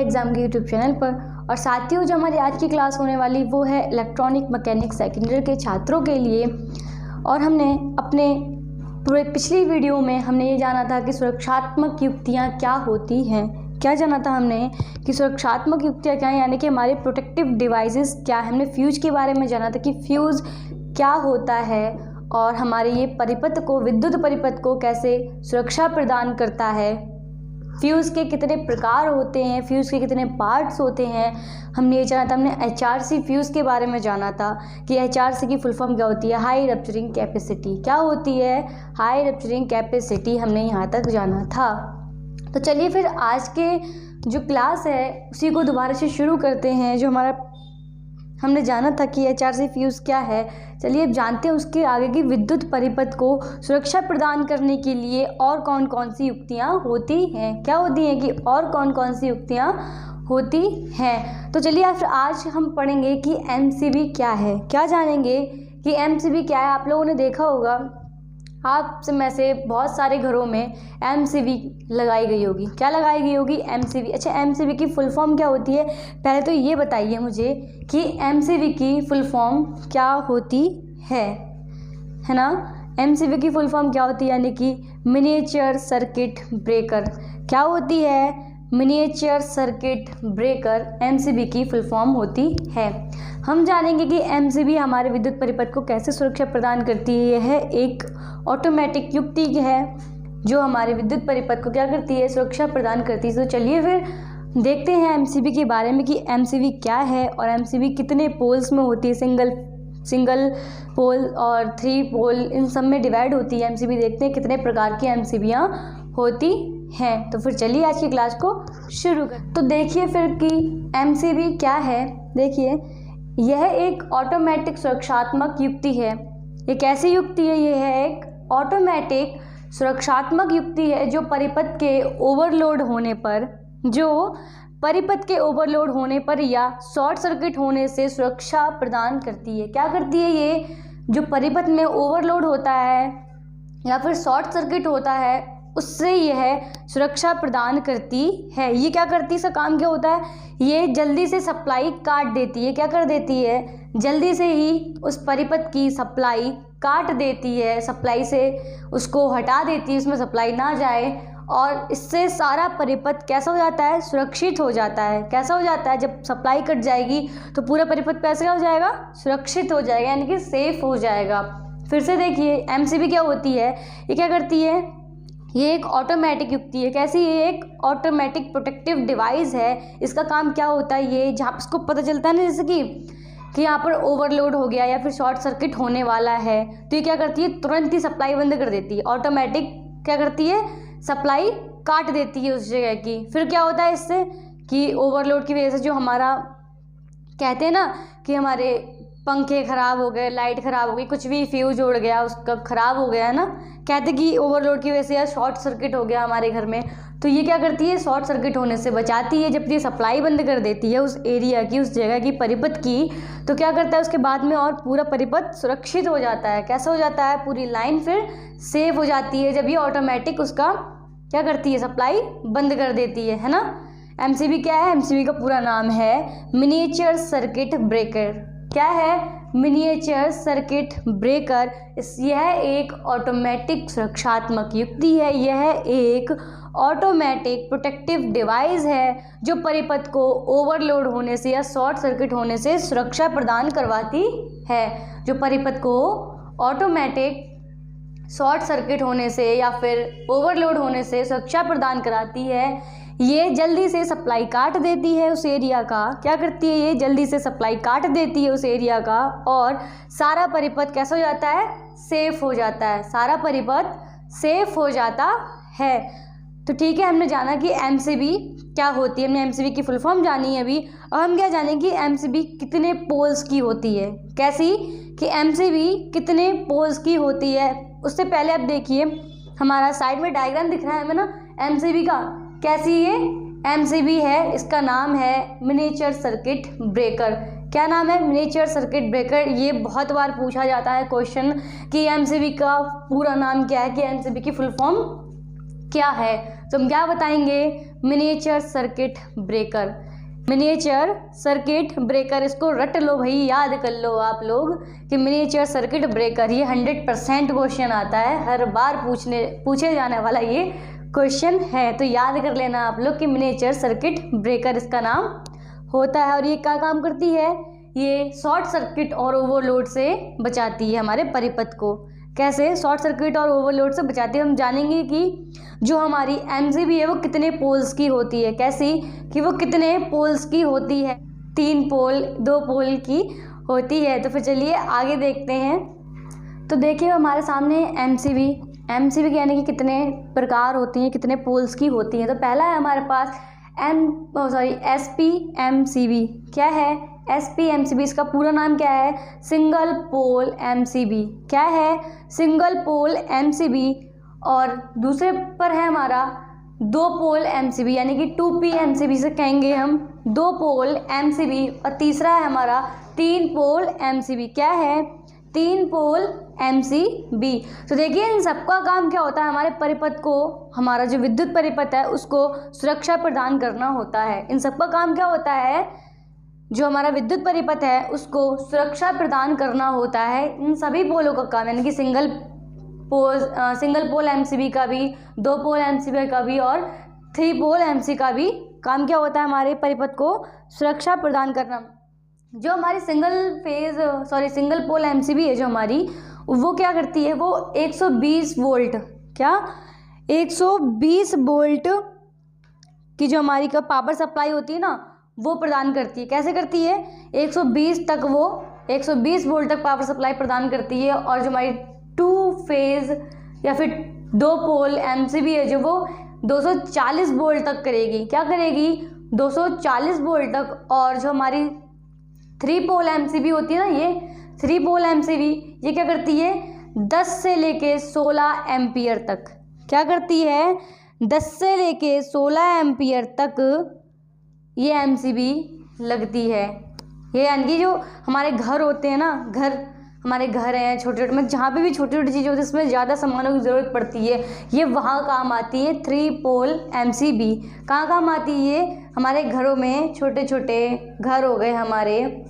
Exam के YouTube channel पर। और साथियों, जो हमारी आज की क्लास होने वाली वो है इलेक्ट्रॉनिक मैकेनिक्स सेकेंड ईयर के छात्रों के लिए। और हमने अपने पूरे पिछली वीडियो में हमने ये जाना था कि सुरक्षात्मक युक्तियाँ क्या होती हैं। क्या जाना था हमने कि सुरक्षात्मक युक्तियाँ क्या हैं, यानी कि हमारे प्रोटेक्टिव डिवाइसेस क्या है। हमने फ्यूज़ के बारे में जाना था कि फ्यूज़ क्या होता है और हमारे ये परिपथ को, विद्युत परिपथ को कैसे सुरक्षा प्रदान करता है। फ्यूज़ के कितने प्रकार होते हैं, फ्यूज़ के कितने पार्ट्स होते हैं, हमने ये जाना था। हमने HRC फ्यूज़ के बारे में जाना था कि HRC की फुल फॉर्म क्या होती है, हाई रप्चरिंग कैपेसिटी। क्या होती है हाई रप्चरिंग कैपेसिटी, हमने यहाँ तक जाना था। तो चलिए फिर आज के जो क्लास है उसी को दोबारा से शुरू करते हैं। जो हमने जाना था कि HRC फ्यूज़ क्या है, चलिए अब जानते हैं उसके आगे की विद्युत परिपथ को सुरक्षा प्रदान करने के लिए और कौन कौन सी युक्तियाँ होती हैं। क्या होती हैं कि और कौन कौन सी युक्तियाँ होती हैं। तो चलिए आज हम पढ़ेंगे कि MCB क्या है। क्या जानेंगे कि MCB क्या है। आप लोगों ने देखा होगा, आप में से बहुत सारे घरों में MCB लगाई गई होगी। क्या लगाई गई होगी, MCB। अच्छा, MCB की फुल फॉर्म क्या होती है, पहले तो ये बताइए मुझे कि MCB की फुल फॉर्म क्या होती है ना। MCB की फुल फॉर्म क्या होती है, यानी कि मिनिएचर सर्किट ब्रेकर। क्या होती है, मिनिएचर सर्किट ब्रेकर MCB की फुल फॉर्म होती है। हम जानेंगे कि MCB हमारे विद्युत परिपथ को कैसे सुरक्षा प्रदान करती है। यह एक ऑटोमेटिक युक्ति है जो हमारे विद्युत परिपथ को क्या करती है, सुरक्षा प्रदान करती है। तो चलिए फिर देखते हैं MCB के बारे में कि MCB क्या है और MCB कितने पोल्स में होती है, सिंगल पोल और 3 पोल, इन सब में डिवाइड होती है MCB। देखते हैं कितने प्रकार की MCBयाँ होती हैं। तो फिर चलिए आज की क्लास को शुरू कर। तो देखिए फिर कि MCB क्या है। देखिए, यह एक ऑटोमेटिक सुरक्षात्मक युक्ति है। ये कैसी युक्ति है, यह है एक ऑटोमेटिक सुरक्षात्मक युक्ति है जो परिपथ के ओवरलोड होने पर या शॉर्ट सर्किट होने से सुरक्षा प्रदान करती है। क्या करती है, ये जो परिपथ में ओवरलोड होता है या फिर शॉर्ट सर्किट होता है उससे यह सुरक्षा प्रदान करती है। ये क्या करती है, इसका काम क्या होता है, ये जल्दी से सप्लाई काट देती है। क्या कर देती है, जल्दी से ही उस परिपथ की सप्लाई काट देती है, सप्लाई से उसको हटा देती है, उसमें सप्लाई ना जाए। और इससे सारा परिपथ कैसा हो जाता है, सुरक्षित हो जाता है। कैसा हो जाता है, जब सप्लाई कट जाएगी तो पूरा परिपथ कैसा हो जाएगा, सुरक्षित हो जाएगा, यानी कि सेफ हो जाएगा। फिर से देखिए MCB क्या होती है, ये क्या करती है, ये एक ऑटोमेटिक युक्ति है। कैसी, ये एक ऑटोमेटिक प्रोटेक्टिव डिवाइस है। इसका काम क्या होता है, ये जहाँ इसको पता चलता है ना, जैसे कि यहाँ पर ओवरलोड हो गया या फिर शॉर्ट सर्किट होने वाला है, तो ये क्या करती है, तुरंत ही सप्लाई बंद कर देती है। ऑटोमेटिक क्या करती है, सप्लाई काट देती है उस जगह की। फिर क्या होता है इससे कि ओवरलोड की वजह से जो हमारा कहते हैं ना कि हमारे पंखे ख़राब हो गए, लाइट ख़राब हो गई, कुछ भी फ्यूज उड़ गया, उसका ख़राब हो गया है ना, कहते कि ओवरलोड की वजह से या शॉर्ट सर्किट हो गया हमारे घर में, तो ये क्या करती है, शॉर्ट सर्किट होने से बचाती है। जब ये सप्लाई बंद कर देती है उस एरिया की, उस जगह की, परिपथ की, तो क्या करता है उसके बाद में और पूरा परिपथ सुरक्षित हो जाता है। कैसा हो जाता है, पूरी लाइन फिर सेव हो जाती है जब ये ऑटोमेटिक उसका क्या करती है, सप्लाई बंद कर देती है ना। MCB क्या है, MCB का पूरा नाम है मिनिएचर सर्किट ब्रेकर। क्या है, मिनिएचर सर्किट ब्रेकर। यह एक ऑटोमेटिक सुरक्षात्मक युक्ति है। यह एक ऑटोमेटिक प्रोटेक्टिव डिवाइस है जो परिपथ को ओवरलोड होने से या शॉर्ट सर्किट होने से सुरक्षा प्रदान करवाती है। जो परिपथ को ऑटोमेटिक शॉर्ट सर्किट होने से या फिर ओवरलोड होने से सुरक्षा प्रदान कराती है। ये जल्दी से सप्लाई काट देती है उस एरिया का। क्या करती है, ये जल्दी से सप्लाई काट देती है उस एरिया का और सारा परिपथ कैसा हो जाता है, सेफ हो जाता है। सारा परिपथ सेफ हो जाता है। तो ठीक है, हमने जाना कि MCB क्या होती है, हमने MCB की फुल फॉर्म जानी है अभी। और हम क्या जानेंगे कि MCB कितने पोल्स की होती है। कैसी, कि MCB कितने पोल्स की होती है। उससे पहले आप देखिए, हमारा साइड में डायग्राम दिख रहा है हमें ना MCB का। कैसी ये MCB है, इसका नाम है मिनिएचर सर्किट ब्रेकर। क्या नाम है, मिनिएचर सर्किट ब्रेकर। ये बहुत बार पूछा जाता है क्वेश्चन कि MCB का पूरा नाम क्या है, कि MCB की फुल फॉर्म क्या है। तो हम क्या बताएंगे, miniature circuit breaker. Miniature circuit breaker, इसको रट लो भाई, याद कर लो आप लोग कि मिनिएचर सर्किट ब्रेकर, ये 100% क्वेश्चन आता है, हर बार पूछे जाने वाला ये क्वेश्चन है। तो याद कर लेना आप लोग कि मिनिएचर सर्किट ब्रेकर इसका नाम होता है। और ये क्या काम करती है, ये शॉर्ट सर्किट और ओवरलोड से बचाती है हमारे परिपथ को। कैसे शॉर्ट सर्किट और ओवरलोड से बचाती है, हम जानेंगे कि जो हमारी एमसीबी है वो कितने पोल्स की होती है। कैसी कि वो कितने पोल्स की होती है, 3 पोल 2 पोल की होती है। तो फिर चलिए आगे देखते हैं। तो देखिए हमारे सामने एमसीबी की यानी कि कितने प्रकार होती हैं, कितने पोल्स की होती हैं। तो पहला है हमारे पास एसपीएमसीबी। क्या है एसपीएमसीबी, इसका पूरा नाम क्या है, सिंगल पोल एमसीबी। क्या है, सिंगल पोल एमसीबी। और दूसरे पर है हमारा 2 पोल एमसीबी यानी कि 2P एमसीबी से कहेंगे हम 2 पोल एमसीबी। और तीसरा है हमारा 3 पोल एमसीबी। क्या है, 3 पोल एमसीबी। तो देखिए इन सबका काम क्या होता है, हमारे परिपथ को, हमारा जो विद्युत परिपथ है उसको सुरक्षा प्रदान करना होता है। इन सबका काम क्या होता है, जो हमारा विद्युत परिपथ है उसको सुरक्षा प्रदान करना होता है। इन सभी पोलों का काम यानी कि सिंगल पोल एमसीबी का भी, 2 पोल एमसीबी का भी और 3 पोल एमसी का भी काम क्या होता है, हमारे परिपथ को सुरक्षा प्रदान करना। जो हमारी सिंगल पोल एमसीबी है जो हमारी, वो क्या करती है, वो 120 वोल्ट, क्या 120 वोल्ट की जो हमारी का पावर सप्लाई होती है ना वो प्रदान करती है। कैसे करती है, 120 वोल्ट तक पावर सप्लाई प्रदान करती है। और जो हमारी 2 फेज या फिर 2 पोल एमसीबी है जो वो 240 वोल्ट तक करेगी। क्या करेगी, 240 वोल्ट तक। और जो हमारी 3 पोल एमसीबी होती है ना, ये 3 पोल एमसीबी ये क्या करती है, 10 से लेके 16 एम्पियर तक। क्या करती है, 10 से लेके 16 एम्पियर तक ये एमसीबी लगती है। ये यानी कि जो हमारे घर होते हैं ना, हमारे घर हैं छोटे छोटे में, जहाँ पे भी छोटी छोटी चीज़ें होती है इसमें ज़्यादा सामानों की ज़रूरत पड़ती है, ये वहाँ काम आती है 3 पोल एमसीबी। कहाँ काम आती है, हमारे घरों में, छोटे छोटे घर हो गए, हमारे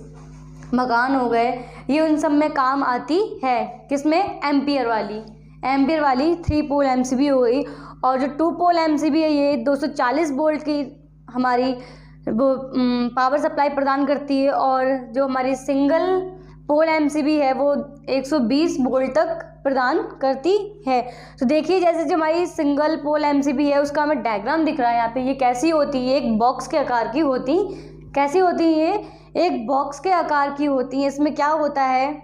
मकान हो गए, ये उन सब में काम आती है। किसमें, एम्पियर वाली 3 पोल एमसीबी हो गई। और जो 2 पोल एमसीबी है ये 240 वोल्ट की हमारी वो पावर सप्लाई प्रदान करती है। और जो हमारी सिंगल पोल एमसीबी है वो 120 वोल्ट तक प्रदान करती है। तो देखिए जैसे जो हमारी सिंगल पोल एमसीबी है उसका हमें डायग्राम दिख रहा है यहाँ पे, ये कैसी होती है, एक बॉक्स के आकार की होती, कैसी होती है, एक बॉक्स के आकार की होती है। इसमें क्या होता है,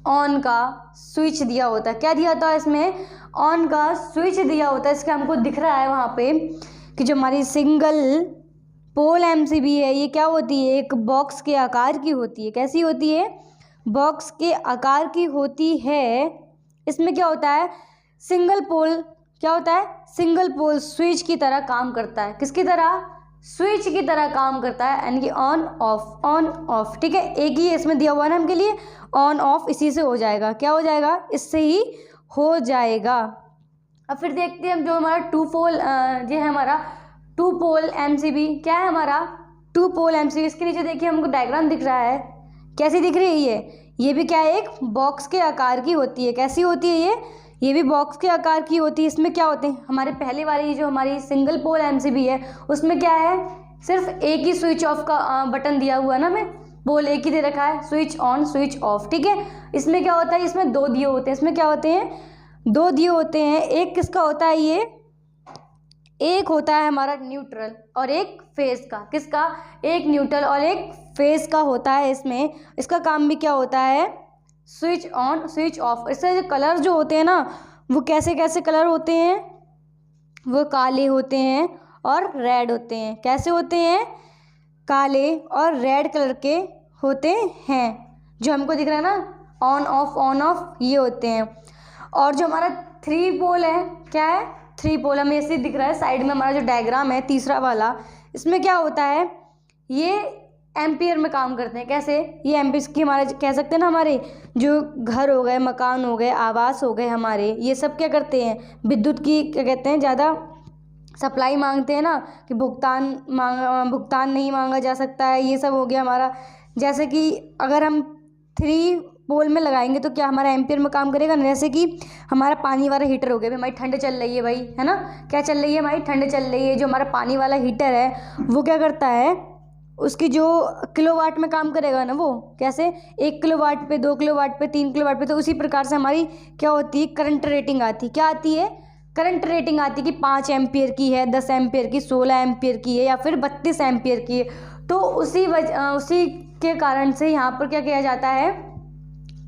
ऑन का स्विच दिया होता है। क्या दिया होता है इसमें, ऑन का स्विच दिया होता है। इसका हमको दिख रहा है वहाँ पे कि जो हमारी सिंगल पोल एमसीबी है ये क्या होती है, एक बॉक्स के आकार की होती है। कैसी होती है, बॉक्स के आकार की होती है। इसमें क्या होता है, सिंगल पोल, क्या होता है, सिंगल पोल स्विच की तरह काम करता है। किसकी तरह, स्विच की तरह काम करता है, यानी कि ऑन ऑफ। ठीक है, एक ही इसमें दिया हुआ है ना हमके लिए, ऑन ऑफ इसी से हो जाएगा। क्या हो जाएगा, इससे ही हो जाएगा। अब फिर देखते हैं हम जो हमारा 2 पोल ये है हमारा 2 पोल एमसीबी। क्या है हमारा 2 पोल एमसीबी, इसके नीचे देखिए हमको डायग्राम दिख रहा है, कैसी दिख रही है ये भी क्या है, एक बॉक्स के आकार की होती है। कैसी होती है ये भी बॉक्स के आकार की होती है। इसमें क्या होते हैं, हमारे पहले वाली जो हमारी सिंगल पोल एमसीबी है उसमें क्या है, सिर्फ एक ही स्विच ऑफ का बटन दिया हुआ है ना, हमें पोल एक ही दे रखा है, स्विच ऑन स्विच ऑफ। ठीक है, इसमें क्या होता है, इसमें 2 दिए होते हैं। इसमें क्या होते हैं, 2 दिए होते हैं। एक किसका होता है, ये एक होता है हमारा न्यूट्रल और एक फेज का। किसका, एक न्यूट्रल और एक फेज का होता है। इसमें इसका काम भी क्या होता है, स्विच ऑन स्विच ऑफ। इससे जो कलर जो होते हैं ना वो कैसे कैसे कलर होते हैं, वो काले होते हैं और रेड होते हैं। कैसे होते हैं, काले और रेड कलर के होते हैं। जो हमको दिख रहा है ना ऑन ऑफ ये होते हैं। और जो हमारा 3 पोल है, क्या है 3 पोल, हमें ऐसे दिख रहा है साइड में हमारा जो डायग्राम है तीसरा वाला, इसमें क्या होता है, ये एम्पियर में काम करते हैं। कैसे, ये एम्पियर की हमारे कह सकते हैं ना, हमारे जो घर हो गए, मकान हो गए, आवास हो गए हमारे, ये सब क्या करते हैं, विद्युत की क्या कहते हैं, ज़्यादा सप्लाई मांगते हैं ना कि भुगतान नहीं मांगा जा सकता है, ये सब हो गया हमारा। जैसे कि अगर हम 3 पोल में लगाएंगे तो क्या हमारा एम्पियर में काम करेगा ना। जैसे कि हमारा पानी वाला हीटर हो गया, भाई हमारी ठंड चल रही है भाई, है ना, क्या चल रही है, हमारी ठंड चल रही है। जो हमारा पानी वाला हीटर है वो क्या करता है, उसकी जो किलोवाट में काम करेगा ना, वो कैसे 1 किलोवाट पे, 2 किलोवाट पे, 3 किलोवाट पे। तो उसी प्रकार से हमारी क्या होती है, करंट रेटिंग आती है। क्या आती है, करंट रेटिंग आती है कि 5 एम्पियर की है, 10 एम्पियर की, 16 एम्पियर की है, या फिर 32 एम्पियर की है। तो उसी के कारण से यहाँ पर क्या किया जाता है,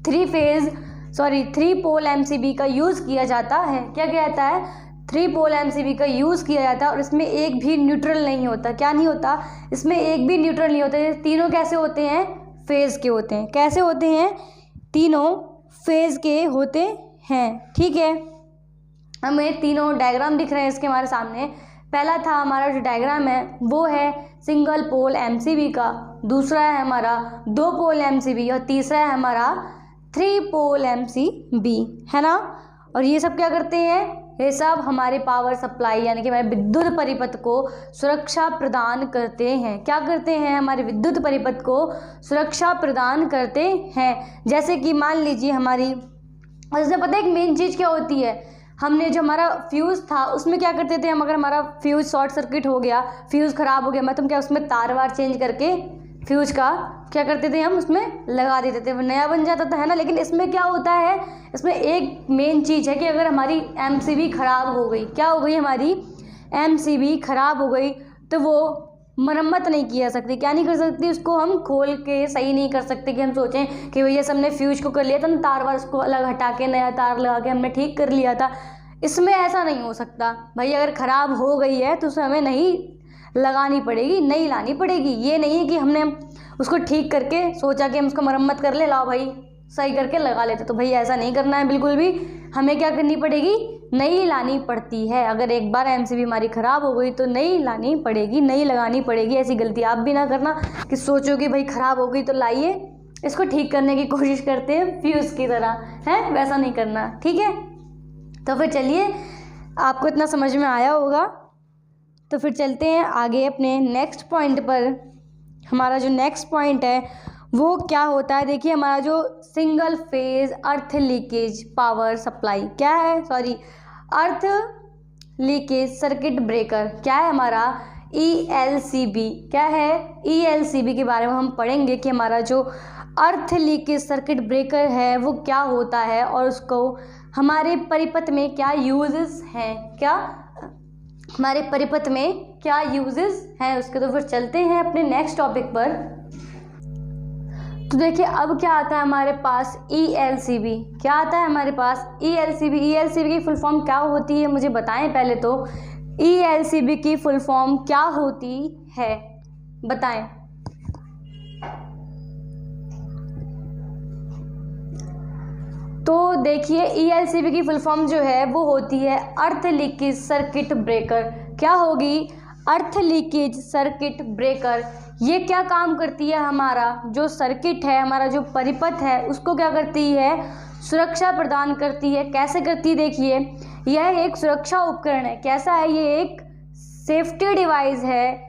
3 पोल एमसीबी का यूज़ किया जाता है। क्या किया जाता है, 3 पोल एमसीबी का यूज़ किया जाता है। और इसमें एक भी न्यूट्रल नहीं होता। क्या नहीं होता, इसमें एक भी न्यूट्रल नहीं होता। ये तीनों कैसे होते हैं, फेज़ के होते हैं। कैसे होते हैं, तीनों फेज़ के होते हैं। ठीक है, हमें तीनों डायग्राम दिख रहे हैं इसके हमारे सामने। पहला था हमारा जो डायग्राम है वो है सिंगल पोल एमसीबी का, दूसरा है हमारा 2 पोल एमसीबी, और तीसरा है हमारा 3 पोल एमसीबी, है ना। और ये सब क्या करते हैं, ये सब हमारे पावर सप्लाई यानी कि हमारे विद्युत परिपथ को सुरक्षा प्रदान करते हैं। क्या करते हैं, हमारे विद्युत परिपथ को सुरक्षा प्रदान करते हैं। जैसे कि मान लीजिए हमारी, और इससे पता है एक मेन चीज़ क्या होती है, हमने जो हमारा फ्यूज़ था उसमें क्या करते थे हम, अगर हमारा फ्यूज़ शॉर्ट सर्किट हो गया, फ्यूज़ ख़राब हो गया, मतलब क्या उसमें तार वार चेंज करके फ्यूज़ का क्या करते थे हम उसमें लगा देते थे, वो नया बन जाता था, है ना। लेकिन इसमें क्या होता है, इसमें एक मेन चीज़ है कि अगर हमारी एमसीबी ख़राब हो गई, क्या हो गई, हमारी एमसीबी ख़राब हो गई, तो वो मरम्मत नहीं की जा सकती। क्या नहीं कर सकती, उसको हम खोल के सही नहीं कर सकते कि हम सोचें कि भैया हमने फ्यूज को कर लिया था ना, तार वार उसको अलग हटा के नया तार लगा के हमने ठीक कर लिया था। इसमें ऐसा नहीं हो सकता भाई, अगर ख़राब हो गई है तो उसे हमें नहीं लगानी पड़ेगी, नहीं लानी पड़ेगी। ये नहीं है कि हमने उसको ठीक करके सोचा कि हम उसको मरम्मत कर ले, लाओ भाई सही करके लगा लेते। तो भाई ऐसा नहीं करना है बिल्कुल भी, हमें क्या करनी पड़ेगी, नई लानी पड़ती है। अगर एक बार एमसीबी हमारी ख़राब हो गई तो नई लानी पड़ेगी, नई लगानी पड़ेगी। ऐसी गलती आप भी ना करना कि सोचो कि भाई ख़राब हो गई तो लाइए इसको ठीक करने की कोशिश करते हैं फ्यूज़ की तरह, है वैसा नहीं करना, ठीक है। तो फिर चलिए, आपको इतना समझ में आया होगा, तो फिर चलते हैं आगे अपने नेक्स्ट पॉइंट पर। हमारा जो नेक्स्ट पॉइंट है वो क्या होता है, देखिए हमारा जो सिंगल फेज अर्थ लीकेज पावर सप्लाई क्या है, अर्थ लीकेज सर्किट ब्रेकर क्या है हमारा, ELCB। क्या है, ELCB के बारे में हम पढ़ेंगे कि हमारा जो अर्थ लीकेज सर्किट ब्रेकर है वो क्या होता है और उसको हमारे परिपथ में क्या यूजेस हैं, क्या हमारे परिपथ में क्या यूजेस हैं उसके। तो फिर चलते हैं अपने नेक्स्ट टॉपिक पर। तो देखिए अब क्या आता है हमारे पास, ELCB। क्या आता है हमारे पास, ELCB। ELCB की फुल फॉर्म क्या होती है मुझे बताएं पहले तो। ELCB की फुल फॉर्म क्या होती है बताएं। तो देखिए ELCB की फुल फॉर्म जो है वो होती है अर्थ लीकेज सर्किट ब्रेकर। क्या होगी, अर्थ लीकेज सर्किट ब्रेकर। ये क्या काम करती है, हमारा जो सर्किट है, हमारा जो परिपथ है उसको क्या करती है, सुरक्षा प्रदान करती है। कैसे करती है, देखिए यह एक सुरक्षा उपकरण है। कैसा है, ये एक सेफ्टी डिवाइस है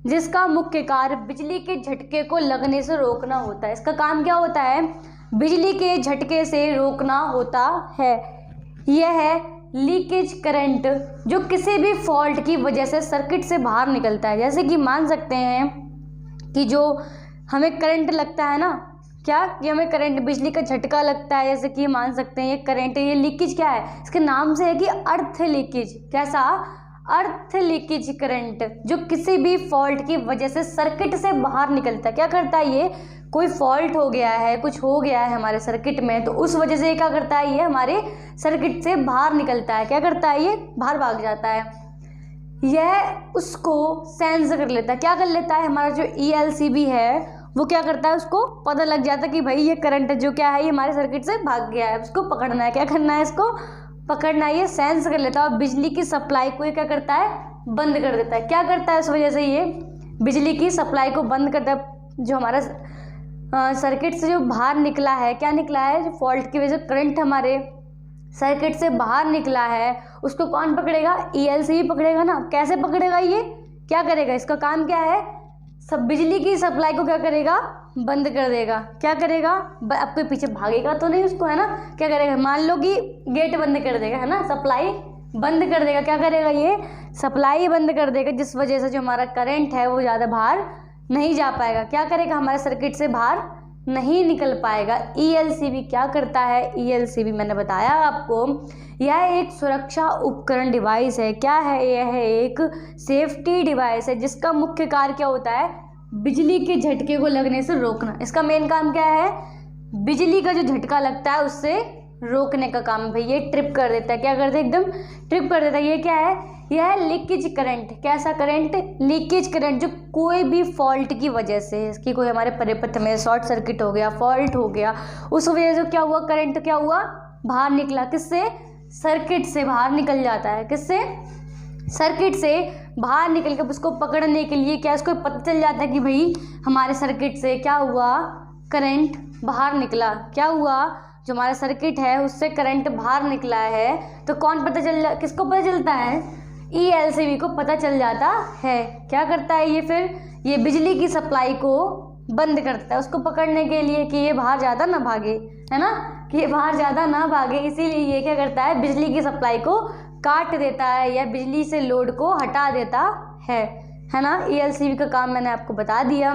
जिसका मुख्य कार्य बिजली के झटके को लगने से रोकना होता है। इसका काम क्या होता है, बिजली के झटके से रोकना होता है। यह है लीकेज करंट जो किसी भी फॉल्ट की वजह से सर्किट से बाहर निकलता है। जैसे कि मान सकते हैं कि जो हमें करंट लगता है ना, क्या कि हमें करंट बिजली का झटका लगता है, जैसे कि मान सकते हैं ये करंट, ये लीकेज क्या है, इसके नाम से है कि अर्थ लीकेज। कैसा, अर्थ लीकेज करंट जो किसी भी फॉल्ट की वजह से सर्किट से बाहर निकलता है। क्या करता है, ये कोई फॉल्ट हो गया है, कुछ हो गया है हमारे सर्किट में, तो उस वजह से क्या करता है, ये हमारे सर्किट से बाहर निकलता है। क्या करता है, ये बाहर भाग जाता है, यह उसको सेंस कर लेता है। क्या कर लेता है, हमारा जो ELCB है वो क्या करता है, उसको पता लग जाता है कि भाई ये करंट जो क्या है ये हमारे सर्किट से भाग गया है, उसको पकड़ना है। क्या करना है, इसको पकड़ना है, ये सेंस कर लेता है और बिजली की सप्लाई को ये क्या करता है, बंद कर देता है। क्या करता है, उस वजह से ये बिजली की सप्लाई को बंद करता है। जो हमारा सर्किट से जो बाहर निकला है, क्या निकला है, जो फॉल्ट की वजह से करंट हमारे सर्किट से बाहर निकला है उसको कौन पकड़ेगा? ELCB पकड़ेगा ना। कैसे पकड़ेगा? ये क्या करेगा? इसका काम क्या है? सब बिजली की सप्लाई को क्या करेगा? बंद कर देगा। क्या करेगा? आपके पीछे भागेगा तो नहीं उसको, है ना। क्या करेगा? मान लो कि गेट बंद कर देगा, है ना, सप्लाई बंद कर देगा। क्या करेगा? ये सप्लाई बंद कर देगा, जिस वजह से जो हमारा करंट है वो ज़्यादा बाहर नहीं जा पाएगा। क्या करेगा? हमारे सर्किट से बाहर नहीं निकल पाएगा। ELCB क्या करता है? ELCB मैंने बताया आपको, यह एक सुरक्षा उपकरण डिवाइस है। क्या है? यह एक सेफ्टी डिवाइस है जिसका मुख्य कार्य क्या होता है? बिजली के झटके को लगने से रोकना। इसका मेन काम क्या है? बिजली का जो झटका लगता है उससे रोकने का काम है। ये ट्रिप कर देता है। क्या करता है? एकदम ट्रिप कर देता है। ये क्या है? यह है लीकेज करंट। कैसा करंट? लीकेज करंट, जो कोई भी फॉल्ट की वजह से, इसकी कोई हमारे परिपथ में शॉर्ट सर्किट हो गया, फॉल्ट हो गया, उस वजह से क्या हुआ? करंट क्या हुआ? बाहर निकला। किससे? सर्किट से बाहर निकल जाता है। किससे? सर्किट से बाहर निकल के उसको पकड़ने के लिए क्या, इसको पता चल जाता है कि भाई हमारे सर्किट से क्या हुआ? करंट बाहर निकला। क्या हुआ? जो हमारा सर्किट है उससे करंट बाहर निकला है। तो कौन पता चल, किसको पता चलता है? ELCB को पता चल जाता है। क्या करता है ये? फिर ये बिजली की सप्लाई को बंद करता है उसको पकड़ने के लिए कि ये बाहर ज़्यादा ना भागे, है ना, कि ये बाहर ज़्यादा ना भागे। इसीलिए ये क्या करता है? बिजली की सप्लाई को काट देता है या बिजली से लोड को हटा देता है ना। ELCB का काम मैंने आपको बता दिया।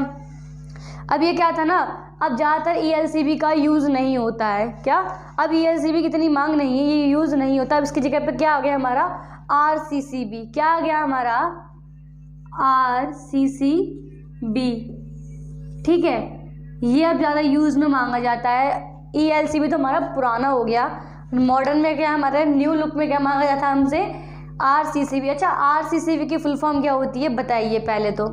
अब ये क्या था ना, अब ज़्यादातर ELCB का यूज़ नहीं होता है। क्या? अब ELCB की इतनी मांग नहीं है, ये यूज़ नहीं होता। अब इसकी जगह पे क्या आ गया हमारा? RCCB। क्या आ गया हमारा? RCCB। ठीक है, ये अब ज़्यादा यूज़ में मांगा जाता है। ELCB तो हमारा पुराना हो गया। मॉडर्न में क्या, हमारे न्यू लुक में क्या मांगा जाता है हमसे? RCCB। अच्छा, RCCB की फुल फॉर्म क्या होती है बताइए पहले तो।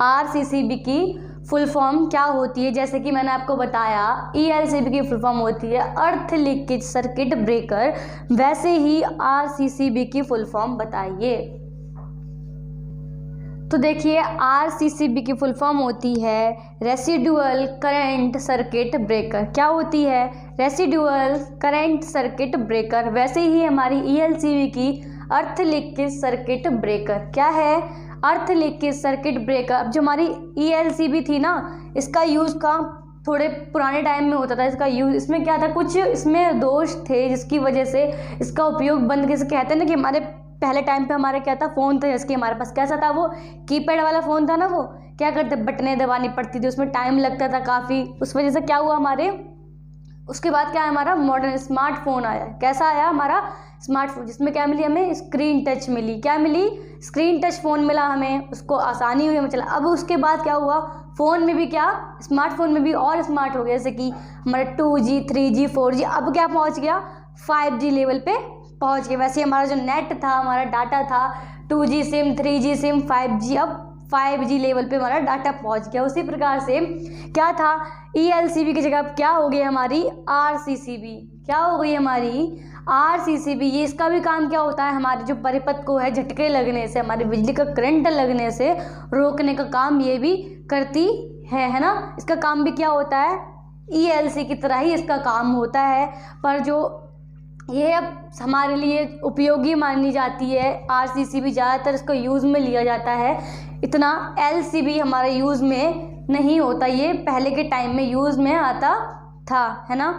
RCCB की फुल फॉर्म क्या होती है? जैसे कि मैंने आपको बताया ELCB की फुल फॉर्म होती है अर्थ लीकेज सर्किट ब्रेकर, वैसे ही RCCB की फुल फॉर्म बताइए। तो देखिए, RCCB की फुल फॉर्म होती है रेसिडुअल करंट सर्किट ब्रेकर। क्या होती है? Residual current circuit breaker. वैसे ही हमारी ELCB की अर्थ लीकेज सर्किट ब्रेकर क्या है? अर्थ लीकेज सर्किट ब्रेकर। अब जो हमारी ELCB थी ना, इसका यूज़ का थोड़े पुराने टाइम में होता था। इसका यूज़, इसमें क्या था, कुछ इसमें दोष थे जिसकी वजह से इसका उपयोग बंद। कैसे कहते हैं ना कि हमारे पहले टाइम पे हमारे क्या था? फ़ोन था, जिसके हमारे पास कैसा था? वो कीपैड वाला फ़ोन था ना। वो क्या करते, बटनें दबानी पड़ती थी, उसमें टाइम लगता था काफ़ी। उस वजह से क्या हुआ हमारे, उसके बाद क्या है, हमारा मॉडर्न स्मार्टफोन आया। कैसा आया? हमारा स्मार्टफोन, जिसमें क्या मिली हमें? स्क्रीन टच मिली। क्या मिली? स्क्रीन टच फ़ोन मिला हमें, उसको आसानी हुई हमें चला। अब उसके बाद क्या हुआ? फ़ोन में भी क्या, स्मार्टफोन में भी और स्मार्ट हो गया। जैसे कि हमारा 2G 3G 4G, अब क्या पहुंच गया? 5G लेवल पे पहुंच गया। वैसे हमारा जो नेट था, हमारा डाटा था, 2G SIM 3G SIM 5G, अब 5G लेवल पे हमारा डाटा पहुंच गया। उसी प्रकार से क्या था? ELCB की जगह अब क्या हो गई हमारी? RCCB। क्या हो गई हमारी? RCCB। ये इसका भी काम क्या होता है? हमारे जो परिपथ को है झटके लगने से, हमारी बिजली का करंट लगने से रोकने का काम ये भी करती है ना। इसका काम भी क्या होता है? ELC की तरह ही इसका काम होता है, पर जो ये अब हमारे लिए उपयोगी मानी जाती है। RCCB ज़्यादातर इसको यूज़ में लिया जाता है, इतना LCB हमारे यूज़ में नहीं होता। ये पहले के टाइम में यूज़ में आता था, है ना।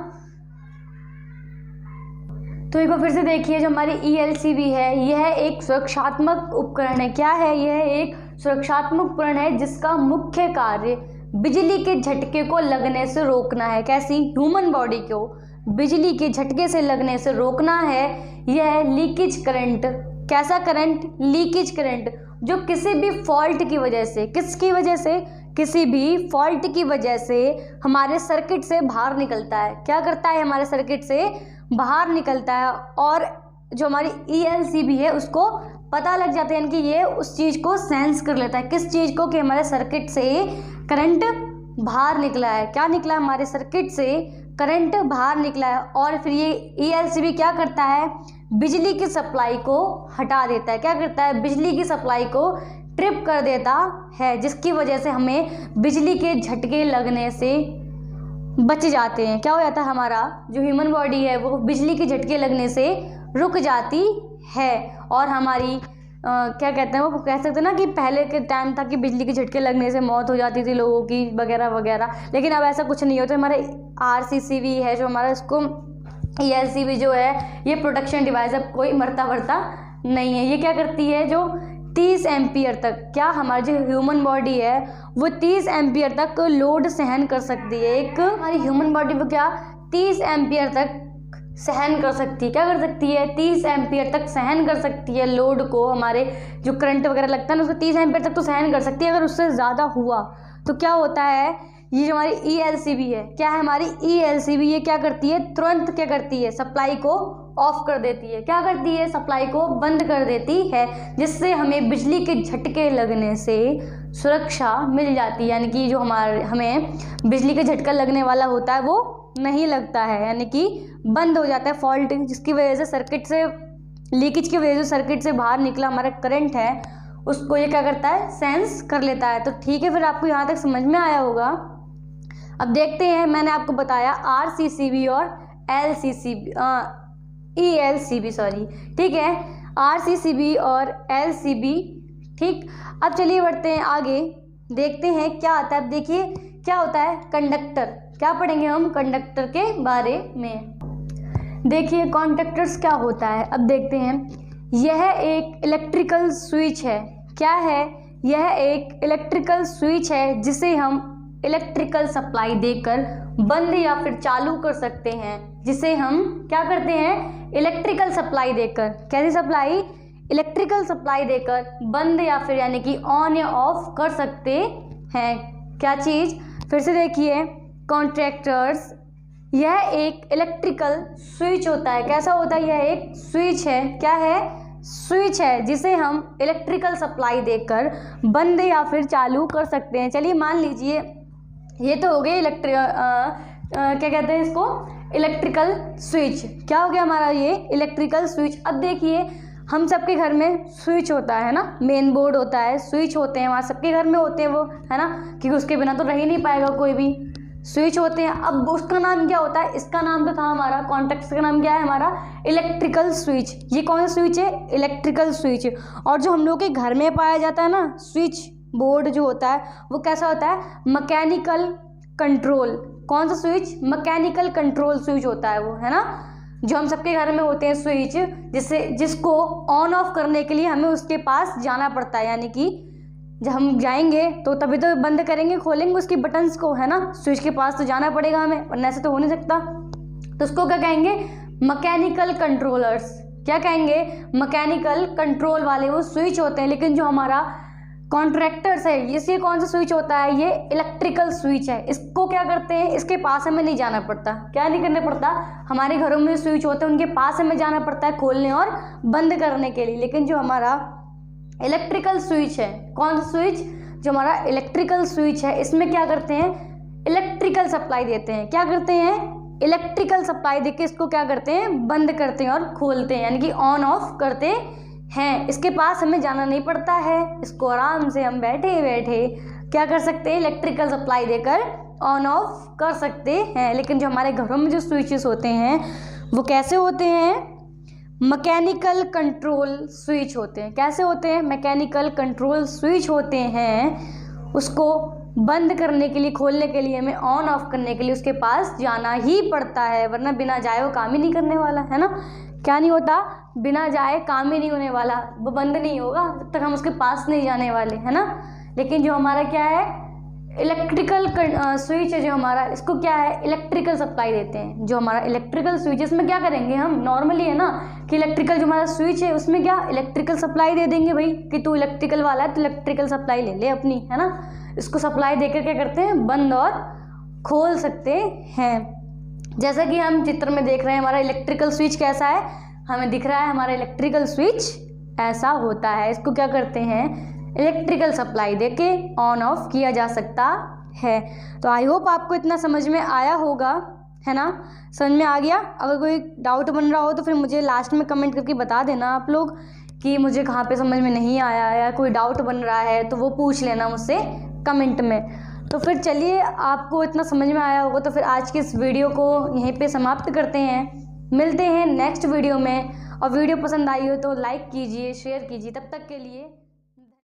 तो एक बार फिर से देखिए, जो हमारी ELCB है, यह एक सुरक्षात्मक उपकरण है। क्या है? यह एक सुरक्षात्मक उपकरण है जिसका मुख्य कार्य बिजली के झटके को लगने से रोकना है। कैसी? ह्यूमन बॉडी को बिजली के झटके से लगने से रोकना है। यह लीकेज करंट। कैसा करंट? लीकेज करंट, जो किसी भी फॉल्ट की वजह से, किसकी वजह से? किसी भी फॉल्ट की वजह से हमारे सर्किट से बाहर निकलता है। क्या करता है? हमारे सर्किट से बाहर निकलता है, और जो हमारी ELCB है उसको पता लग जाता है, यानी कि ये उस चीज़ को सेंस कर लेता है। किस चीज़ को? कि हमारे सर्किट से करंट बाहर निकला है। क्या निकला? हमारे सर्किट से करंट बाहर निकला है। और फिर ये ELCB क्या करता है? बिजली की सप्लाई को हटा देता है। क्या करता है? बिजली की सप्लाई को ट्रिप कर देता है, जिसकी वजह से हमें बिजली के झटके लगने से बच जाते हैं। क्या हो जाता है, हमारा जो ह्यूमन बॉडी है वो बिजली के झटके लगने से रुक जाती है। और हमारी क्या कहते हैं, वो कह सकते हैं ना कि पहले के टाइम था कि बिजली के झटके लगने से मौत हो जाती थी लोगों की वगैरह वगैरह, लेकिन अब ऐसा कुछ नहीं होता। हमारे RCCB है जो हमारा, इसको ELCB जो है ये प्रोटेक्शन डिवाइस, अब कोई मरता वरता नहीं है। ये क्या करती है, जो 30 एम्पियर तक, क्या हमारी जो ह्यूमन बॉडी है वो 30 एम्पियर तक लोड सहन कर सकती है। एक हमारी ह्यूमन बॉडी वो क्या 30 एम्पियर तक सहन कर सकती है। क्या कर सकती है, 30 एम्पियर तक सहन कर सकती है लोड को। हमारे जो करंट वगैरह लगता है ना उसको 30 एम्पियर तक तो सहन कर सकती है। अगर उससे ज़्यादा हुआ तो क्या होता है, ये जो हमारी ELCB है, क्या है हमारी ELCB, ये क्या करती है, तुरंत क्या करती है, सप्लाई को ऑफ कर देती है। क्या करती है, सप्लाई को बंद कर देती है, जिससे हमें बिजली के झटके लगने से सुरक्षा मिल जाती है। यानी कि जो हमें बिजली का झटका लगने वाला होता है वो नहीं लगता है, यानी कि बंद हो जाता है फॉल्ट, जिसकी वजह से सर्किट से लीकेज की वजह से सर्किट से बाहर निकला हमारा करंट है उसको ये क्या करता है, सेंस कर लेता है। तो ठीक है, फिर आपको यहाँ तक समझ में आया होगा। अब देखते हैं, मैंने आपको बताया RCCB और ELCB सॉरी, ठीक है, RCCB और LCB, ठीक। अब चलिए बढ़ते हैं आगे, देखते हैं क्या आता है। अब देखिए क्या होता है कंडक्टर, क्या पढ़ेंगे हम कंडक्टर के बारे में। देखिए कॉन्डक्टर्स क्या होता है, अब देखते हैं। यह एक इलेक्ट्रिकल स्विच है। क्या है, यह एक इलेक्ट्रिकल स्विच है जिसे हम इलेक्ट्रिकल सप्लाई देकर बंद या फिर चालू कर सकते हैं। जिसे हम क्या करते हैं, इलेक्ट्रिकल सप्लाई देकर, कैसी सप्लाई, इलेक्ट्रिकल सप्लाई देकर बंद या फिर यानी कि ऑन या ऑफ कर सकते हैं। क्या चीज़, फिर से देखिए कॉन्ट्रैक्टर्स, यह एक इलेक्ट्रिकल स्विच होता है। कैसा होता है, यह एक स्विच है। क्या है, स्विच है जिसे हम इलेक्ट्रिकल सप्लाई देकर बंद या फिर चालू कर सकते हैं। चलिए मान लीजिए ये तो हो गए क्या कहते हैं इसको, इलेक्ट्रिकल स्विच। क्या हो गया हमारा ये इलेक्ट्रिकल स्विच। अब देखिए हम सबके घर में स्विच होता है ना, मेन बोर्ड होता है, स्विच होते हैं, वहाँ सबके घर में होते हैं वो, है ना, क्योंकि उसके बिना तो रह ही नहीं पाएगा कोई भी। स्विच होते हैं। अब उसका नाम क्या होता है, इसका नाम तो था हमारा, कॉन्टैक्ट का नाम क्या है हमारा, इलेक्ट्रिकल स्विच। ये कौन सा स्विच है, इलेक्ट्रिकल स्विच। और जो हम लोग के घर में पाया जाता है ना स्विच बोर्ड जो होता है वो कैसा होता है, मैकेनिकल कंट्रोल। कौन सा स्विच, मैकेनिकल कंट्रोल स्विच होता है वो, है ना, जो हम सबके घर में होते हैं स्विच, जिसको ऑन ऑफ करने के लिए हमें उसके पास जाना पड़ता है। यानी कि जब हम जाएंगे तो तभी तो बंद करेंगे खोलेंगे उसकी बटन्स को, है ना, स्विच के पास तो जाना पड़ेगा हमें, वरना ऐसे तो हो नहीं सकता। तो उसको क्या कहेंगे, मैकेनिकल कंट्रोलर्स। क्या कहेंगे, मैकेनिकल कंट्रोल वाले वो स्विच होते हैं। लेकिन जो हमारा कॉन्ट्रैक्टर्स है ये कौन सा स्विच होता है, ये इलेक्ट्रिकल स्विच है। इसको क्या करते हैं, इसके पास हमें नहीं जाना पड़ता। क्या नहीं करना पड़ता, हमारे घरों में स्विच होते हैं उनके पास हमें जाना पड़ता है खोलने और बंद करने के लिए। लेकिन जो हमारा इलेक्ट्रिकल स्विच है, कौन सा स्विच, जो हमारा इलेक्ट्रिकल स्विच है, इसमें क्या करते हैं, इलेक्ट्रिकल सप्लाई देते हैं। क्या करते हैं, इलेक्ट्रिकल सप्लाई देके इसको क्या करते हैं, बंद करते हैं और खोलते हैं, यानी कि ऑन ऑफ करते हैं। इसके पास हमें जाना नहीं पड़ता है, इसको आराम से हम बैठे बैठे क्या कर सकते हैं, इलेक्ट्रिकल सप्लाई देकर ऑन ऑफ कर सकते हैं। लेकिन जो हमारे घरों में जो स्विचेस होते हैं वो कैसे होते हैं, मैकेनिकल कंट्रोल स्विच होते हैं। कैसे होते हैं, मैकेनिकल कंट्रोल स्विच होते हैं। उसको बंद करने के लिए, खोलने के लिए, हमें ऑन ऑफ करने के लिए उसके पास जाना ही पड़ता है, वरना बिना जाए वो काम ही नहीं करने वाला, है ना। क्या नहीं होता, बिना जाए काम ही नहीं होने वाला, वो बंद नहीं होगा जब तक हम उसके पास नहीं जाने वाले, है ना। लेकिन जो हमारा क्या है, इलेक्ट्रिकल स्विच है जो हमारा, इसको क्या है, इलेक्ट्रिकल सप्लाई देते हैं। जो हमारा इलेक्ट्रिकल स्विच, इसमें क्या करेंगे हम, नॉर्मली है ना कि इलेक्ट्रिकल जो हमारा स्विच है उसमें क्या इलेक्ट्रिकल सप्लाई दे देंगे भाई, कि तू इलेक्ट्रिकल वाला है तो इलेक्ट्रिकल सप्लाई ले ले अपनी, है ना। इसको सप्लाई देकर क्या करते हैं, बंद और खोल सकते हैं। जैसा कि हम चित्र में देख रहे हैं हमारा इलेक्ट्रिकल स्विच कैसा है, हमें दिख रहा है हमारा इलेक्ट्रिकल स्विच ऐसा होता है। इसको क्या करते हैं, इलेक्ट्रिकल सप्लाई देके ऑन ऑफ किया जा सकता है। तो आई होप आपको इतना समझ में आया होगा, है ना, समझ में आ गया। अगर कोई डाउट बन रहा हो तो फिर मुझे लास्ट में कमेंट करके बता देना आप लोग कि मुझे कहाँ पे समझ में नहीं आया, या कोई डाउट बन रहा है तो वो पूछ लेना मुझसे कमेंट में। तो फिर चलिए, आपको इतना समझ में आया होगा तो फिर आज की इस वीडियो को यहीं पे समाप्त करते हैं। मिलते हैं नेक्स्ट वीडियो में, और वीडियो पसंद आई हो तो लाइक कीजिए, शेयर कीजिए। तब तक के लिए